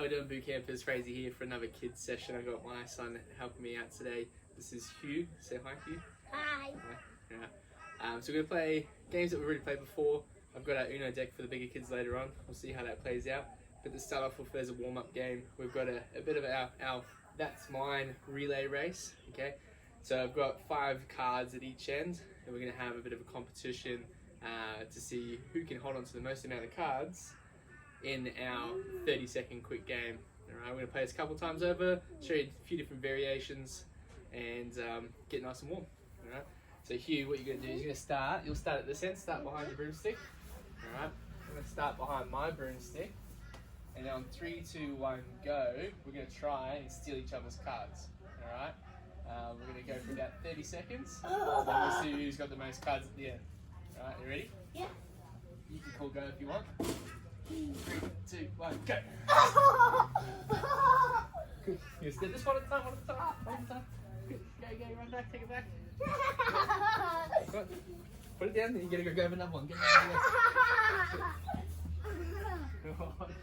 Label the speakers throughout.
Speaker 1: we're doing boot camp. It's Crazy here for another kids session. I got my son helping me out today. This is Hugh. Say hi, Hugh.
Speaker 2: Hi.
Speaker 1: So we're going to play games that we've already played before. I've got our Uno deck for the bigger kids later on. We'll see how that plays out. But to start off with, there's a warm-up game. We've got a bit of our That's Mine relay race. Okay, so I've got 5 cards at each end, and we're going to have a bit of a competition to see who can hold on to the most amount of cards in our 30-second quick game. Alright, we're going to play this a couple times over, show you a few different variations, and get nice and warm. Alright, so Hugh, what you're going to do is you'll start at this end, start behind your broomstick. Alright, I'm going to start behind my broomstick, and then on 3, 2, 1, go, we're going to try and steal each other's cards. Alright, we're going to go for about 30 seconds, and then we'll see who's got the most cards at the end. Alright, you ready?
Speaker 2: Yeah.
Speaker 1: You can call go if you want. 3, 2, 1, go! Good. You step this one at a time, one at a time. Good. Go, run back, take it back. Good. Put it down, then you gotta go grab another one. Get another one.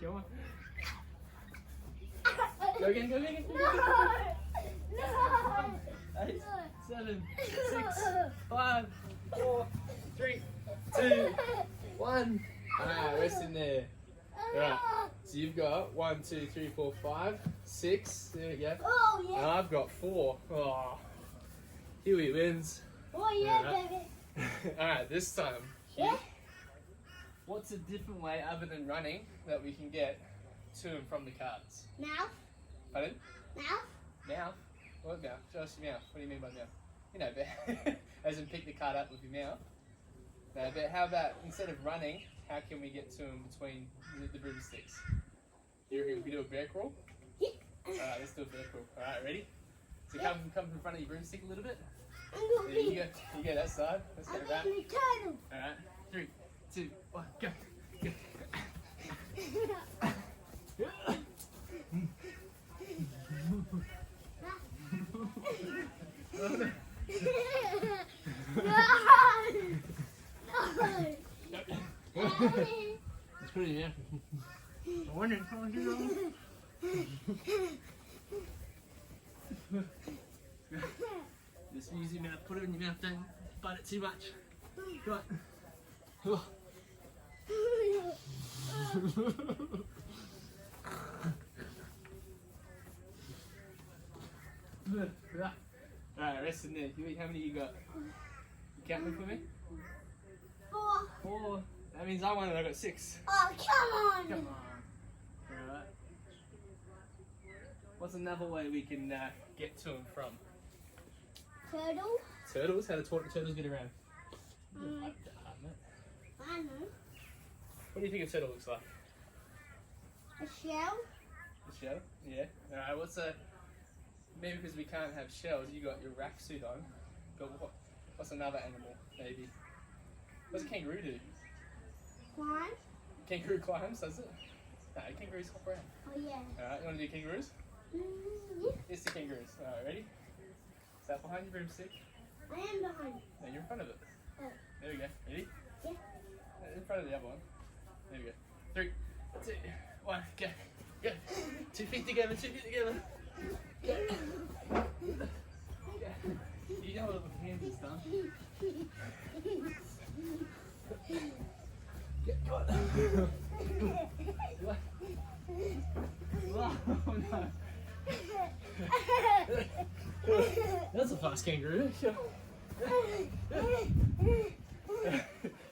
Speaker 1: Come on. Go again. 8, 7, 6, 5, 4, 3, 2, 1. Alright, rest in there. Alright, so you've got 1, 2, 3, 4, 5, 6. There we go.
Speaker 2: Oh, yeah.
Speaker 1: And I've got 4. Oh, Huey wins.
Speaker 2: Oh, yeah,
Speaker 1: Alright.
Speaker 2: baby.
Speaker 1: Alright, this time, Hugh,
Speaker 2: Yeah?
Speaker 1: what's a different way other than running that we can get to and from the cards?
Speaker 2: Mouth.
Speaker 1: Pardon?
Speaker 2: Mouth.
Speaker 1: Mouth? What mouth? Show us your mouth. What do you mean by mouth? You know, but as in pick the card up with your mouth. No, but how about instead of running, how can we get to them between the broomsticks? You reckon we do a bear crawl?
Speaker 2: Yeah.
Speaker 1: Alright, let's do a bear crawl. Alright, ready? So come in front of your broomstick a little bit.
Speaker 2: I'm
Speaker 1: There you go. You go that side. Let's go back.
Speaker 2: gonna be turtle.
Speaker 1: Alright, 3, 2, 1, go. Let's put it in there. I wonder if I do that. Just use your mouth, put it in your mouth, don't bite it too much. Go on. Alright, rest in there. Huey, how many you got? You count them for me?
Speaker 2: 4.
Speaker 1: 4. That means I won and I got 6.
Speaker 2: Oh, come on.
Speaker 1: Come on. Alright. What's another way we can get to and from?
Speaker 2: Turtle.
Speaker 1: Turtles? How do turtles get around?
Speaker 2: I know.
Speaker 1: What do you think a turtle looks like?
Speaker 2: A shell.
Speaker 1: A shell? Yeah. Alright, maybe because we can't have shells, you got your rack suit on. But what's another animal, maybe? What's a kangaroo do?
Speaker 2: Climb.
Speaker 1: Kangaroo climbs, does it? No, kangaroos hop around.
Speaker 2: Oh, yeah.
Speaker 1: Alright, you want to do kangaroos?
Speaker 2: Yeah.
Speaker 1: It's the kangaroos. Alright, ready? Start behind your broomstick.
Speaker 2: I am behind.
Speaker 1: No, you're in front of it.
Speaker 2: Oh.
Speaker 1: There we go. Ready?
Speaker 2: Yeah.
Speaker 1: In front of the other one. There we go. 3, 2, 1, go. Go. 2 feet together, 2 feet together. Go. Go. You know what the hands is done. Go on. Oh no. That's a fast kangaroo.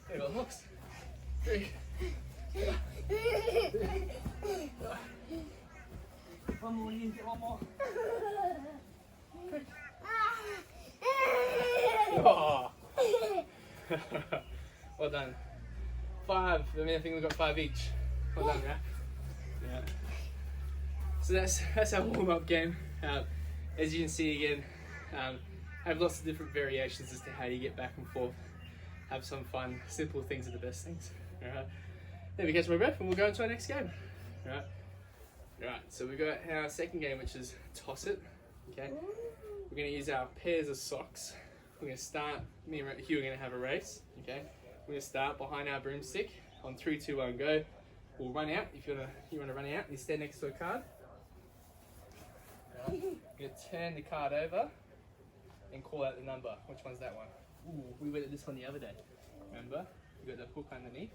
Speaker 1: They got hooks. 3. One more, you get one more. Quick. Oh. Well done. 5. I mean, I think we've got 5 each. Well done, Raph. Yeah. So that's our warm-up game. As you can see again, have lots of different variations as to how you get back and forth. Have some fun. Simple things are the best things. Alright. Let me catch my breath and we'll go into our next game. Alright. Alright, so we've got our second game, which is Toss It. Okay. We're going to use our pairs of socks. We're going to start, me and Hugh are going to have a race. Okay. We're going to start behind our broomstick. On 3, 2, 1, go. we'll run out. If you wanna run out, you stand next to a card. Right. You're gonna turn the card over and call out the number. Which one's that one? Ooh, we went at this one the other day. Remember? You got the hook underneath.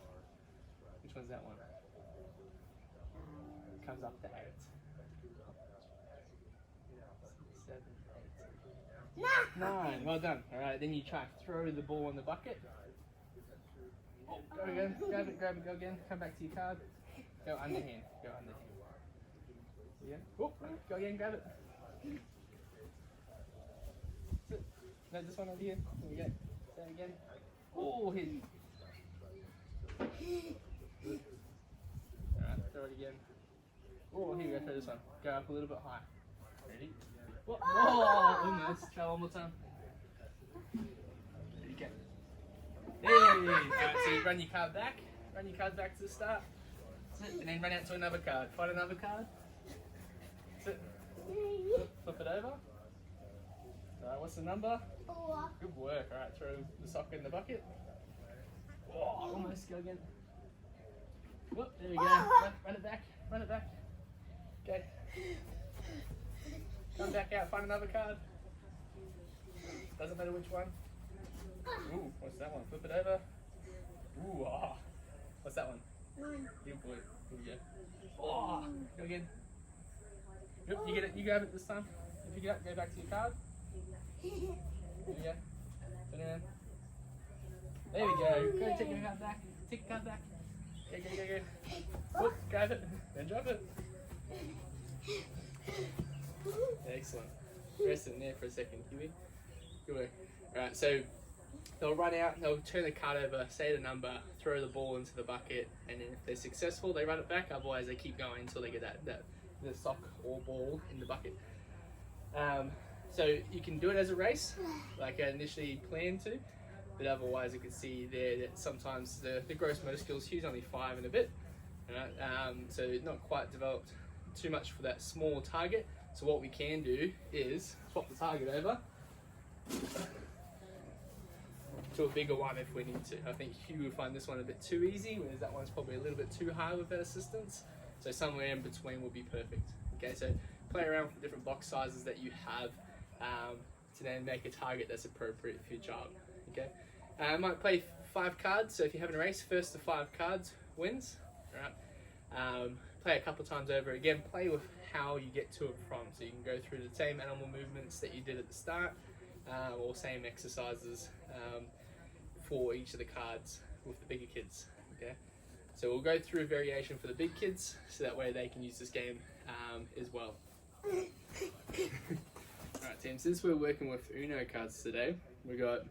Speaker 1: Which one's that one? It comes up to 8. 7, 8. 9. Well done. All right, then you try to throw the ball in the bucket. Oh, go again. Grab it. Go again. Come back to your card. Go underhand. Yeah. Oh, go again. Grab it. No, this one over here. Here we go. Say it again. Oh, hit. Alright, throw it again. Oh, here we go. Throw this one. Go up a little bit high. Ready? Oh, almost. Try one more time. There you go. Hey! Alright, so you run your card back. Run your card back to the start. That's it. And then run out to another card. Find another card. That's it. Flip it over. Alright, what's the number?
Speaker 2: 4.
Speaker 1: Good work. Alright, throw the sock in the bucket. Oh, almost. Go again. Whoop, there we go. Run it back. Run it back. Okay. Come back out. Find another card. Doesn't matter which one. Ooh, what's that one? Flip it over. Ooh, ah. What's that one?
Speaker 2: 9.
Speaker 1: Good boy. Here we go. Oh, go again. Yep, you get it. You grab it this time. If you get up, go back to your card. There we go. Turn it in. There we go. Go take your card back. Take your card back. Go. Whoop, grab it. Then drop it. Excellent. Rest in there for a second, Huey. Good work. Alright, so they'll run out, they'll turn the card over, say the number, throw the ball into the bucket, and then if they're successful, they run it back. Otherwise, they keep going until they get the sock or ball in the bucket. So you can do it as a race, like I initially planned to, but otherwise you can see there that sometimes the gross motor skills, Hugh's only 5 and a bit, right? So not quite developed too much for that small target. So what we can do is swap the target over to a bigger one if we need to. I think Hugh will find this one a bit too easy, whereas that one's probably a little bit too hard with that assistance. So somewhere in between will be perfect. Okay, so play around with the different box sizes that you have to then make a target that's appropriate for your child. Okay, I might play 5 cards. So if you're having a race, first to 5 cards wins. All right. Play a couple times over again. Play with how you get to and from. So you can go through the same animal movements that you did at the start, or same exercises for each of the cards with the bigger kids. Okay. So we'll go through variation for the big kids, so that way they can use this game as well. Alright team, since we're working with Uno cards today, we've got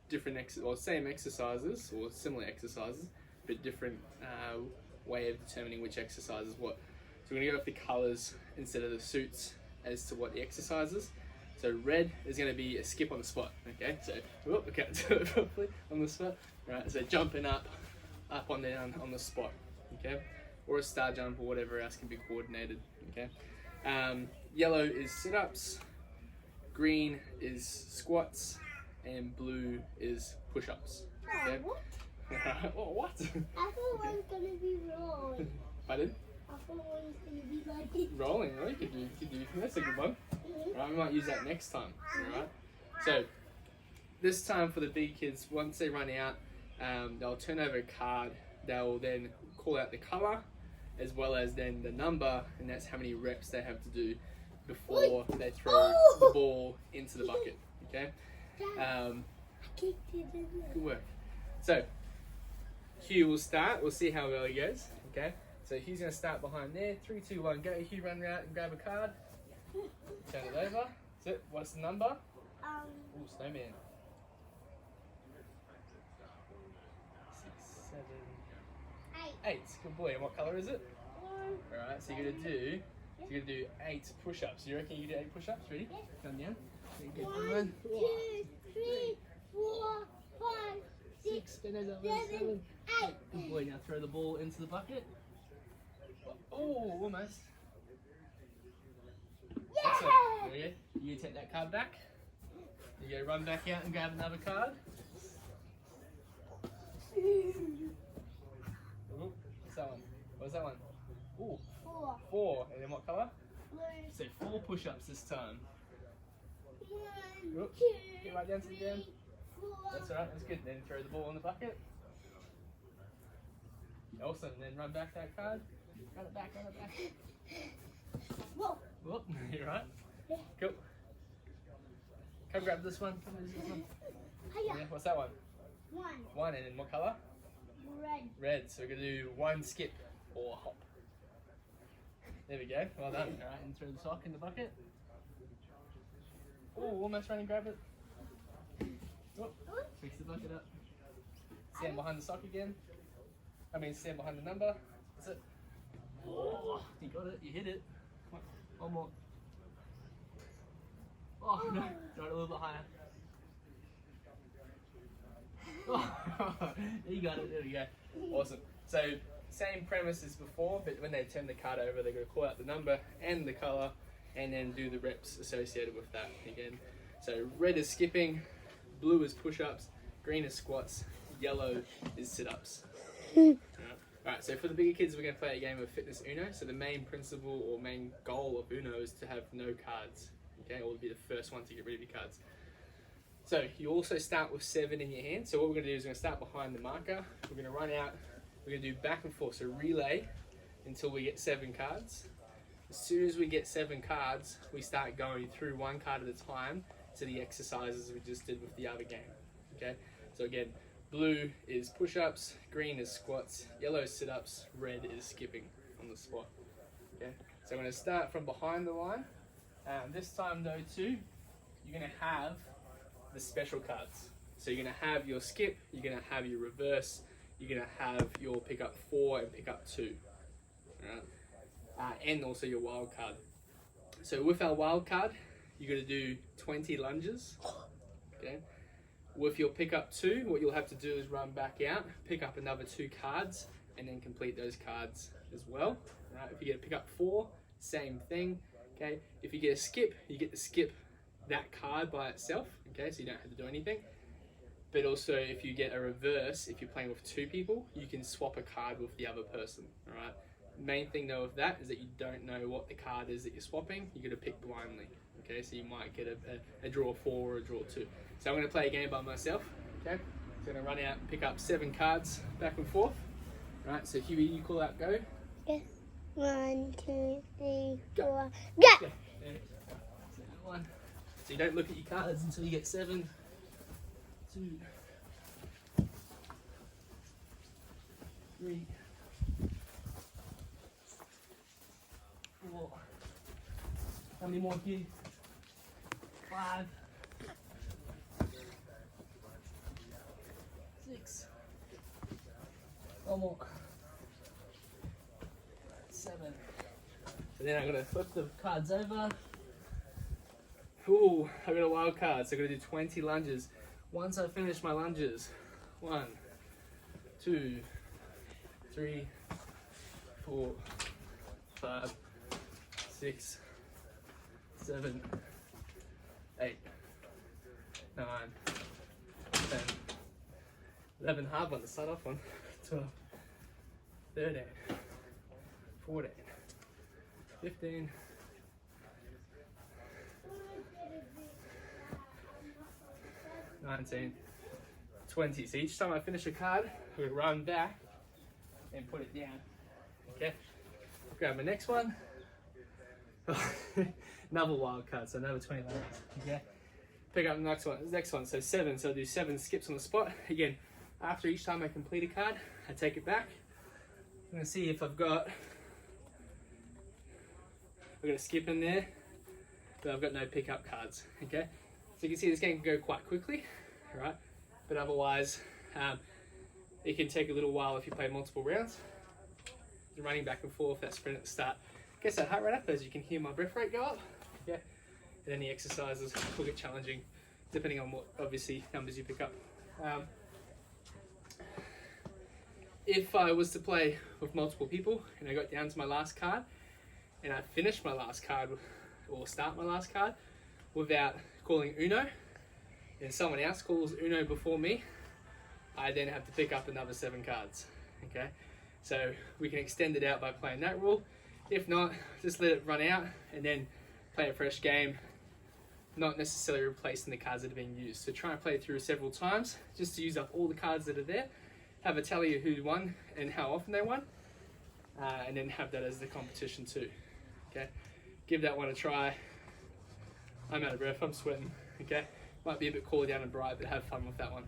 Speaker 1: different same exercises, or similar exercises, but different way of determining which exercise is what. So we're going to go with the colours instead of the suits as to what the exercise is. So red is going to be a skip on the spot, okay? So, I can't do it properly on the spot. Right, so jumping up on down on the spot, okay? Or a star jump or whatever else can be coordinated, okay? Yellow is sit-ups, green is squats, and blue is push-ups, okay? Oh, what?
Speaker 2: I thought one was going to be rolling.
Speaker 1: Pardon?
Speaker 2: I thought one was going to be like
Speaker 1: Rolling, oh, you could do, that's a good one. Right, we might use that next time, alright? So, this time for the big kids, once they run out, they'll turn over a card, they'll then call out the colour, as well as then the number, and that's how many reps they have to do before they throw the ball into the bucket, okay? Good work. So, Hugh will start, we'll see how well he goes, okay? So Hugh's going to start behind there, 3, 2, 1, go. Hugh, run around and grab a card, turn it over, that's it. What's the number? Ooh, snowman. 6, 7, 8. Good boy. And what colour is it? Alright, so you're gonna do 8 push-ups. You reckon you can do 8 push-ups? Ready? Come down.
Speaker 2: 1, 2, 3, 4, 5, 6, 7, 8.
Speaker 1: Good boy. Now throw the ball into the bucket. Oh, almost. Excellent. There you go. You take that card back. You go run back out and grab another card. What's that one? What's that one? Ooh,
Speaker 2: 4.
Speaker 1: 4. And then what colour?
Speaker 2: Blue.
Speaker 1: So 4 push-ups this time.
Speaker 2: 1,
Speaker 1: Oop.
Speaker 2: 2,
Speaker 1: Get right down to the ground.
Speaker 2: 3, 4.
Speaker 1: That's alright, that's good. Then throw the ball in the bucket. Awesome, then run back that card. Run it back, run it back.
Speaker 2: Whoa.
Speaker 1: Whoop, you're right.
Speaker 2: Yeah.
Speaker 1: Cool. Come grab this one. Come use this one.
Speaker 2: Hiya.
Speaker 1: Yeah, what's that one?
Speaker 2: 1.
Speaker 1: 1, and then what colour?
Speaker 2: Red.
Speaker 1: Red. So we're going to do 1 skip or hop. There we go. Well done. Alright, and throw the sock in the bucket. Oh, almost run and grab it. Oh, fix the bucket up. Stand behind the sock again. Stand behind the number. That's it. Oh, you got it. You hit it. One more. Oh, no. Throw it a little bit higher. Oh, you got it. There we go. Awesome. So, same premise as before, but when they turn the card over, they're going to call out the number and the colour and then do the reps associated with that again. So, red is skipping, blue is push-ups, green is squats, yellow is sit-ups. Alright, so for the bigger kids, we're going to play a game of Fitness Uno. So the main principle or main goal of Uno is to have no cards, okay, or to be the first one to get rid of your cards. So you also start with 7 in your hand. So what we're going to do is we're going to start behind the marker. We're going to run out. We're going to do back and forth, so relay until we get 7 cards. As soon as we get 7 cards, we start going through one card at a time to the exercises we just did with the other game. Okay. So again, blue is push-ups, green is squats, yellow is sit-ups, red is skipping on the spot. Okay. So I'm going to start from behind the line. This time though too, you're going to have the special cards. So you're going to have your skip, you're going to have your reverse, you're going to have your pick up 4 and pick up 2. Alright? And also your wild card. So with our wild card, you're going to do 20 lunges. Okay. With your pick up 2, what you'll have to do is run back out, pick up another 2 cards, and then complete those cards as well. Right? If you get a pick up 4, same thing. Okay. If you get a skip, you get to skip that card by itself. Okay, so you don't have to do anything. But also, if you get a reverse, if you're playing with 2 people, you can swap a card with the other person. All right. Main thing though of that is that you don't know what the card is that you're swapping. You're gonna pick blindly. Okay, so you might get a draw 4 or a draw 2. So I'm gonna play a game by myself. Okay, so I'm gonna run out and pick up 7 cards back and forth. All right. So Huey, you call out go.
Speaker 2: Yeah. 1, 2, 3,
Speaker 1: Go.
Speaker 2: 4. Go.
Speaker 1: Okay. So that one. So you don't look at your cards until you get 7. 2, 3, 4. How many more here? 5, 6. One more. 7. So then I'm gonna flip the cards over. Ooh, I got a wild card, so I'm gonna do 20 lunges. Once I finish my lunges, 1, 2, 3, 4, 5, 6, 7, 8, 9, 10, 11, hard one to start off on, 12, 13, 14, 15, 19, 20. So each time I finish a card, we run back and put it down. Okay, grab my next one. Another wild card, so another 20 lines. Okay, pick up the next one. So 7. So I do 7 skips on the spot. Again, after each time I complete a card, I take it back. I'm gonna see if I've got a skip in there, but I've got no pickup cards. Okay, so you can see this game can go quite quickly, right? But otherwise, it can take a little while if you play multiple rounds. You're running back and forth, that sprint at the start gets that heart rate up as you can hear my breath rate go up. Yeah, and then the exercises will get challenging depending on what obviously numbers you pick up. If I was to play with multiple people and I got down to my last card and I finished my last card or start my last card without calling Uno and someone else calls Uno before me, I then have to pick up another 7 cards. Okay, So we can extend it out by playing that rule. If not, just let it run out and then play a fresh game, not necessarily replacing the cards that are being used. So try and play through several times just to use up all the cards that are there, have a tally of who won and how often they won, and then have that as the competition too. Okay, give that one a try. I'm out of breath, I'm sweating. Okay, might be a bit cooler down and bright, but have fun with that one.